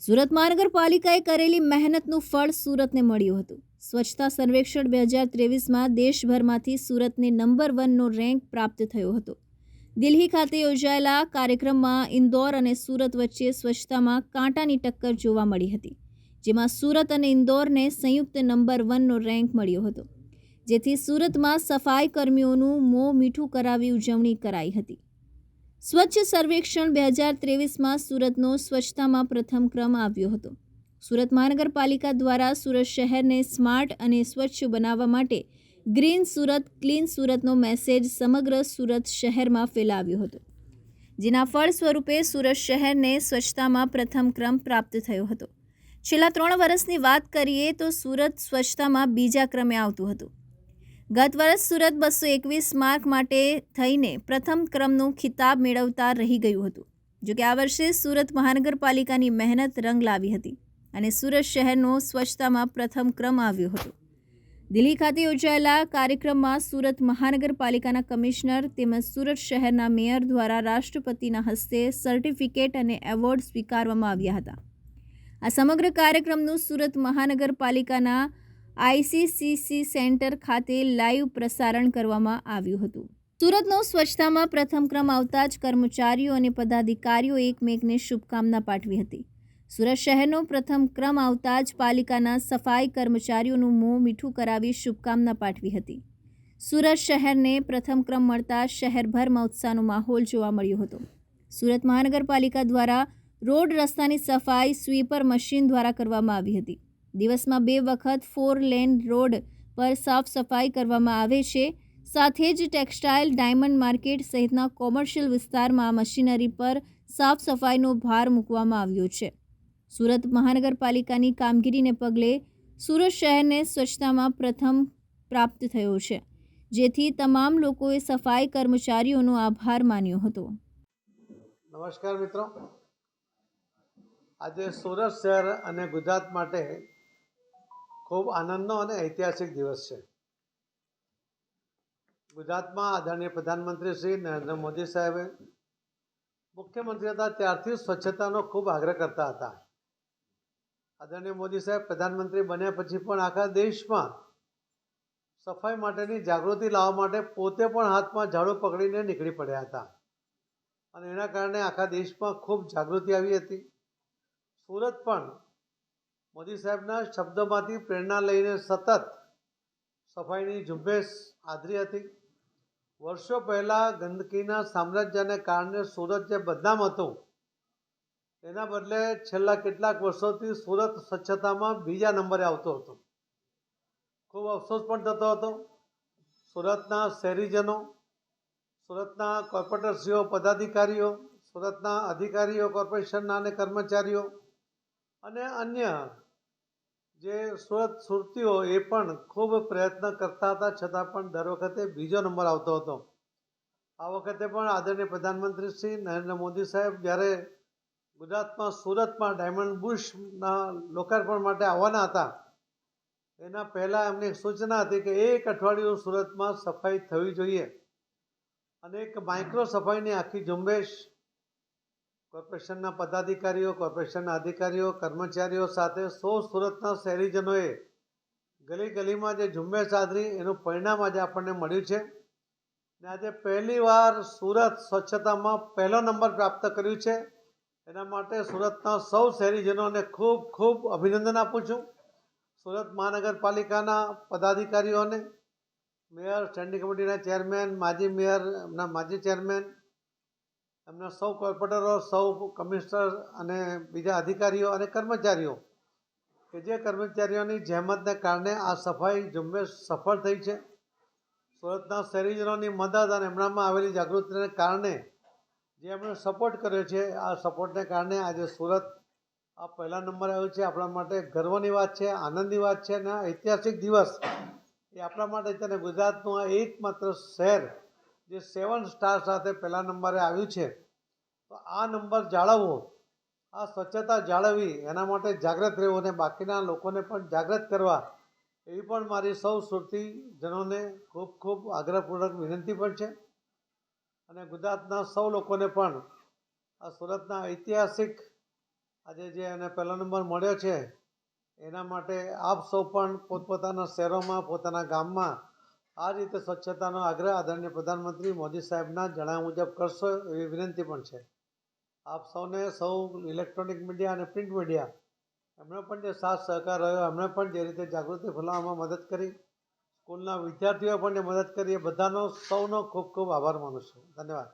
સુરત મહાનગરપાલિકાએ કરેલી મહેનતનું ફળ સુરતને મળ્યું હતું। સ્વચ્છતા સર્વેક્ષણ 2023માં દેશભરમાંથી સુરતને નંબર 1નો રેન્ક પ્રાપ્ત થયો હતો। દિલ્હી ખાતે યોજાયેલા કાર્યક્રમમાં ઇન્દોર અને સુરત વચ્ચે સ્વચ્છતામાં કાંટાની ટક્કર જોવા મળી હતી, જેમાં સુરત અને ઇન્દોરને સંયુક્ત નંબર 1નો રેન્ક મળ્યો હતો, જેથી સુરતમાં સફાઈ કર્મીઓનું મોં મીઠું કરાવી ઉજવણી કરાઈ હતી। સ્વચ્છ સર્વેક્ષણ 2023માં સુરતનો સ્વચ્છતામાં પ્રથમ ક્રમ આવ્યો હતો। સુરત મહાનગરપાલિકા દ્વારા સુરત શહેરને સ્માર્ટ અને સ્વચ્છ બનાવવા માટે ગ્રીન સુરત ક્લીન સુરતનો મેસેજ સમગ્ર સુરત શહેરમાં ફેલાવ્યો હતો, જેના ફળ સ્વરૂપે સુરત શહેરને સ્વચ્છતામાં પ્રથમ ક્રમ પ્રાપ્ત થયો હતો। છેલ્લા 3 વર્ષની વાત કરીએ તો સુરત સ્વચ્છતામાં બીજા ક્રમે આવતું હતું। ગત વર્ષ સુરત 221 માર્ક માટે થઈને પ્રથમ ક્રમનો ખિતાબ મેળવતા રહી ગયું હતું। જોકે આ વર્ષે સુરત મહાનગરપાલિકાની મહેનત રંગ લાવી હતી અને સુરત શહેરનો સ્વચ્છતામાં પ્રથમ ક્રમ આવ્યો હતો। દિલ્હી ખાતે યોજાયેલા કાર્યક્રમમાં સુરત મહાનગરપાલિકાના કમિશનર તેમજ સુરત શહેરના મેયર દ્વારા રાષ્ટ્રપતિના હસ્તે સર્ટિફિકેટ અને એવોર્ડ સ્વીકારવામાં આવ્યા હતા। આ સમગ્ર કાર્યક્રમનું સુરત મહાનગરપાલિકાના ICCC સેન્ટર ખાતે લાઈવ પ્રસારણ કરવામાં આવ્યું હતું। સુરતનો સ્વચ્છતામાં પ્રથમ ક્રમ આવતા જ કર્મચારીઓ અને પદાધિકારીઓ એકમેકને શુભકામના પાઠવી હતી। સુરત શહેરનો પ્રથમ ક્રમ આવતા જ પાલિકાના સફાઈ કર્મચારીઓનું મોં મીઠું કરાવી શુભકામના પાઠવી હતી। સુરત શહેરને પ્રથમ ક્રમ મળતા શહેરભરમાં ઉત્સાહનો માહોલ જોવા મળ્યો હતો। સુરત મહાનગરપાલિકા દ્વારા રોડ રસ્તાની સફાઈ સ્વીપર મશીન દ્વારા કરવામાં આવી હતી। દિવસમાં 2 વખત 4 લેન રોડ પર સાફ સફાઈ કરવામાં આવે છે। સાથે જ ટેક્સટાઇલ, ડાયમંડ માર્કેટ સહિતના કોમર્શિયલ વિસ્તારમાં મશીનરી પર સાફ સફાઈનો ભાર મૂકવામાં આવ્યો છે। સુરત મહાનગરપાલિકાની કામગીરીને પગલે સુરત શહેરને સ્વચ્છતામાં પ્રથમ પ્રાપ્ત થયો છે, જેથી તમામ લોકોએ સફાઈ કર્મચારીઓનો આભાર માન્યો હતો। નમસ્કાર મિત્રો, આજે સુરત શહેર અને ગુજરાત માટે ખૂબ આનંદનો અને ઐતિહાસિક દિવસ છે। ગુજરાતમાં આદરણીય પ્રધાનમંત્રી શ્રી નરેન્દ્ર મોદી સાહેબે મુખ્યમંત્રી હતા ત્યારથી સ્વચ્છતાનો ખૂબ આગ્રહ કરતા હતા। આદરણીય મોદી સાહેબ પ્રધાનમંત્રી બન્યા પછી પણ આખા દેશમાં સફાઈ માટેની જાગૃતિ લાવવા માટે પોતે પણ હાથમાં ઝાડુ પકડીને નીકળી પડ્યા હતા અને એના કારણે આખા દેશમાં ખૂબ જાગૃતિ આવી હતી। સુરત પણ મોદી સાહેબના શબ્દોમાંથી પ્રેરણા લઈને સતત સફાઈની ઝુંબેશ આદરી હતી। વર્ષો પહેલાં ગંદકીના સામ્રાજ્યને કારણે સુરત જે બદનામ હતું, એના બદલે છેલ્લા કેટલાક વર્ષોથી સુરત સ્વચ્છતામાં બીજા નંબરે આવતો હતો। ખૂબ અફસોસ પણ થતો હતો। સુરતના શહેરીજનો, સુરતના કોર્પોરેટરશ્રીઓ, પદાધિકારીઓ, સુરતના અધિકારીઓ, કોર્પોરેશનના અને કર્મચારીઓ અને અન્ય જે સુરતીઓ એ પણ ખૂબ પ્રયત્ન કરતા હતા, છતાં પણ દર વખતે બીજો નંબર આવતો હતો। આ વખતે પણ આદરણીય પ્રધાનમંત્રી શ્રી નરેન્દ્ર મોદી સાહેબ જ્યારે ગુજરાતમાં સુરતમાં ડાયમંડ બુશના લોકાર્પણ માટે આવવાના હતા, એના પહેલાં એમની સૂચના હતી કે 1 અઠવાડિયું સુરતમાં સફાઈ થવી જોઈએ અને એક માઇક્રો સફાઈની આખી ઝુંબેશ કોર્પોરેશનના પદાધિકારીઓ, કોર્પોરેશનના અધિકારીઓ, કર્મચારીઓ સાથે સુરતના શહેરીજનોએ ગલી ગલીમાં જે ઝુંબેશ આદરી, એનું પરિણામ આજે આપણને મળ્યું છે ને આજે પહેલીવાર સુરત સ્વચ્છતામાં પહેલો નંબર પ્રાપ્ત કર્યું છે। એના માટે સુરતના સૌ શહેરીજનોને ખૂબ ખૂબ અભિનંદન આપું છું। સુરત મહાનગરપાલિકાના પદાધિકારીઓને, મેયર, સ્ટેન્ડિંગ કમિટીના ચેરમેન, માજી મેયર, એમના માજી ચેરમેન, એમના સૌ કોર્પોરેટરો, સૌ કમિશનર અને બીજા અધિકારીઓ અને કર્મચારીઓ કે જે કર્મચારીઓની જહેમતને કારણે આ સફાઈ ઝુંબેશ સફળ થઈ છે। સુરતના શહેરીજનોની મદદ અને એમનામાં આવેલી જાગૃતિને કારણે જે એમણે સપોર્ટ કર્યો છે, આ સપોર્ટને કારણે આજે સુરત આ પહેલા નંબરે આવ્યું છે। આપણા માટે ગર્વની વાત છે, આનંદની વાત છે અને ઐતિહાસિક દિવસ એ આપણા માટે છે। અને ગુજરાતનું આ એકમાત્ર શહેર જે 7 સ્ટાર સાથે પહેલા નંબરે આવ્યું છે, તો આ નંબર જાળવવો, આ સ્વચ્છતા જાળવવી, એના માટે જાગૃત રહેવું અને બાકીના લોકોને પણ જાગૃત કરવા, એવી પણ મારી સૌ સુરતીજનોને ખૂબ ખૂબ આગ્રહપૂર્વક વિનંતી પણ છે। અને ગુજરાતના સૌ લોકોને પણ આ સુરતના ઐતિહાસિક આજે જે એને પહેલો નંબર મળ્યો છે એના માટે આપ સૌ પણ પોતપોતાના શહેરોમાં પોતાના ગામમાં આ રીતે સ્વચ્છતાનો આગ્રહ આદરણીય પ્રધાનમંત્રી મોદી સાહેબના જણાવ્યા મુજબ કરશો એવી વિનંતી પણ છે. આપ સૌને સૌ ઇલેક્ટ્રોનિક મીડિયા અને પ્રિન્ટ મીડિયા એમણે પણ જે સાથ સહકાર રહ્યો, એમણે પણ જે રીતે જાગૃતિ ફેલાવવામાં મદદ કરી, સ્કૂલના વિદ્યાર્થીઓએ પણ જે મદદ કરી, એ બધાનો સૌનો ખૂબ ખૂબ આભાર માનું છું. ધન્યવાદ.